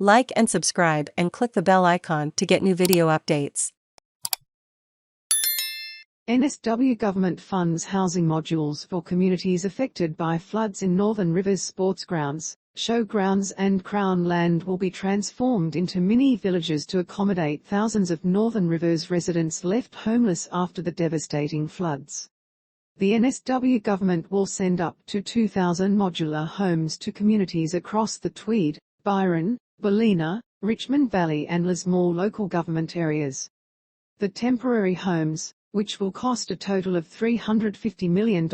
Like and subscribe and click the bell icon to get new video updates. NSW government funds housing modules for communities affected by floods in Northern Rivers. Sportsgrounds, showgrounds and Crown land will be transformed into mini villages to accommodate thousands of Northern Rivers residents left homeless after the devastating floods. The NSW government will send up to 2,000 modular homes to communities across the Tweed, Byron, Ballina, Richmond Valley and Lismore local government areas. The temporary homes, which will cost a total of $350 million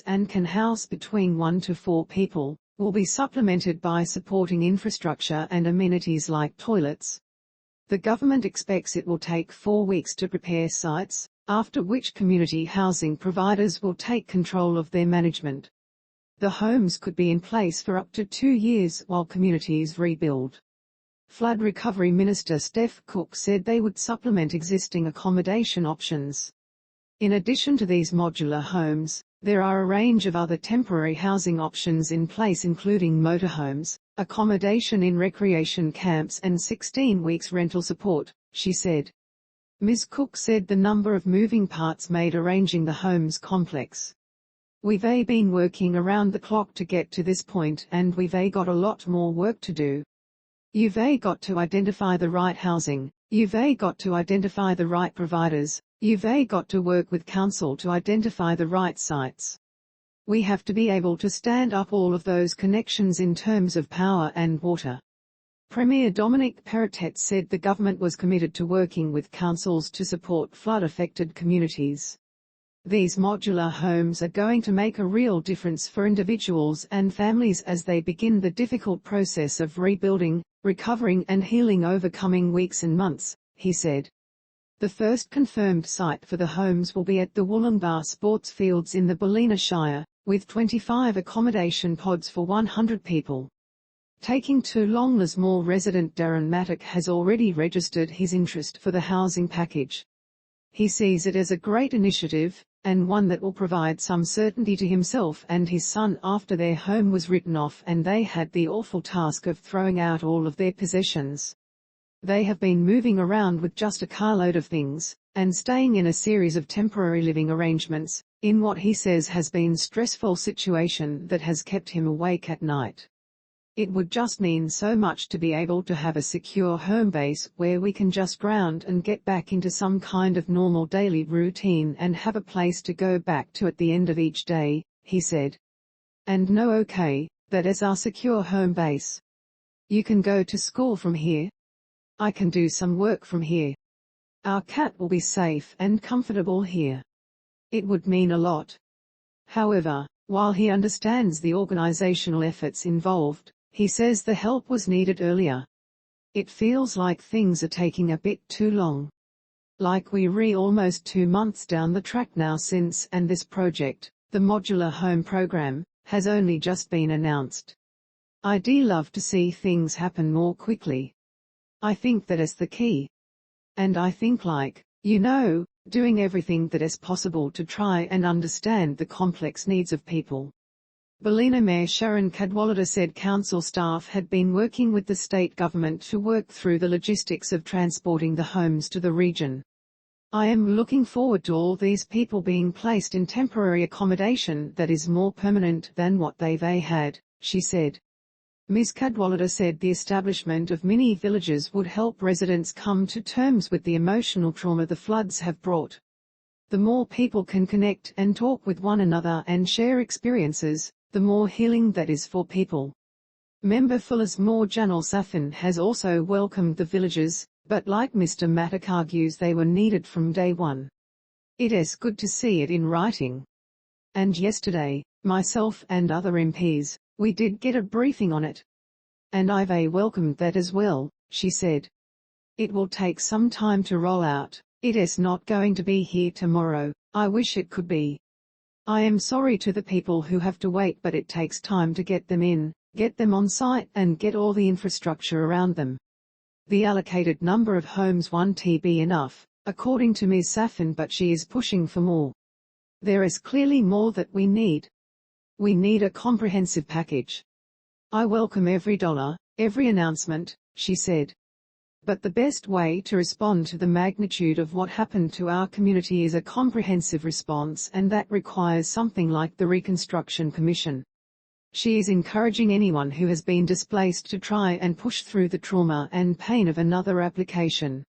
and can house between 1 to 4 people, will be supplemented by supporting infrastructure and amenities like toilets. The government expects it will take 4 weeks to prepare sites, after which community housing providers will take control of their management. The homes could be in place for up to 2 years while communities rebuild. Flood Recovery Minister Steph Cooke said they would supplement existing accommodation options. In addition to these modular homes, there are a range of other temporary housing options in place, including motorhomes, accommodation in recreation camps and 16 weeks rental support, she said. Ms. Cooke said the number of moving parts made arranging the homes complex. We've been working around the clock to get to this point and we've got a lot more work to do. You've got to identify the right housing, you've got to identify the right providers, you've got to work with council to identify the right sites. We have to be able to stand up all of those connections in terms of power and water. Premier Dominic Perrottet said the government was committed to working with councils to support flood-affected communities. These modular homes are going to make a real difference for individuals and families as they begin the difficult process of rebuilding, recovering and healing over coming weeks and months, he said. The first confirmed site for the homes will be at the Wollongbar Sports Fields in the Ballina Shire, with 25 accommodation pods for 100 people. Taking too long, Lismore resident Darren Mattock has already registered his interest for the housing package. He sees it as a great initiative, and one that will provide some certainty to himself and his son after their home was written off and they had the awful task of throwing out all of their possessions. They have been moving around with just a carload of things, and staying in a series of temporary living arrangements, in what he says has been a stressful situation that has kept him awake at night. It would just mean so much to be able to have a secure home base where we can just ground and get back into some kind of normal daily routine and have a place to go back to at the end of each day, he said. And know that as our secure home base. You can go to school from here. I can do some work from here. Our cat will be safe and comfortable here. It would mean a lot. However, while he understands the organisational efforts involved, he says the help was needed earlier. It feels like things are taking a bit too long. Like we're almost 2 months down the track now since and this project, the modular home program, has only just been announced. I'd love to see things happen more quickly. I think that is the key. And I think doing everything that is possible to try and understand the complex needs of people. Ballina Mayor Sharon Cadwallader said council staff had been working with the state government to work through the logistics of transporting the homes to the region. I am looking forward to all these people being placed in temporary accommodation that is more permanent than what they've had, she said. Ms. Cadwallader said the establishment of mini villages would help residents come to terms with the emotional trauma the floods have brought. The more people can connect and talk with one another and share experiences, the more healing that is for people. Member for Lismore Janelle Saffin has also welcomed the villages, but like Mr Mattock argues they were needed from day one. It is good to see it in writing. And yesterday, myself and other MPs, we did get a briefing on it. And I've welcomed that as well, she said. It will take some time to roll out. It is not going to be here tomorrow. I wish it could be. I am sorry to the people who have to wait, but it takes time to get them in, get them on site and get all the infrastructure around them. The allocated number of homes won't be enough, according to Ms Saffin, but she is pushing for more. There is clearly more that we need. We need a comprehensive package. I welcome every dollar, every announcement, she said. But the best way to respond to the magnitude of what happened to our community is a comprehensive response, and that requires something like the Reconstruction Commission. She is encouraging anyone who has been displaced to try and push through the trauma and pain of another application.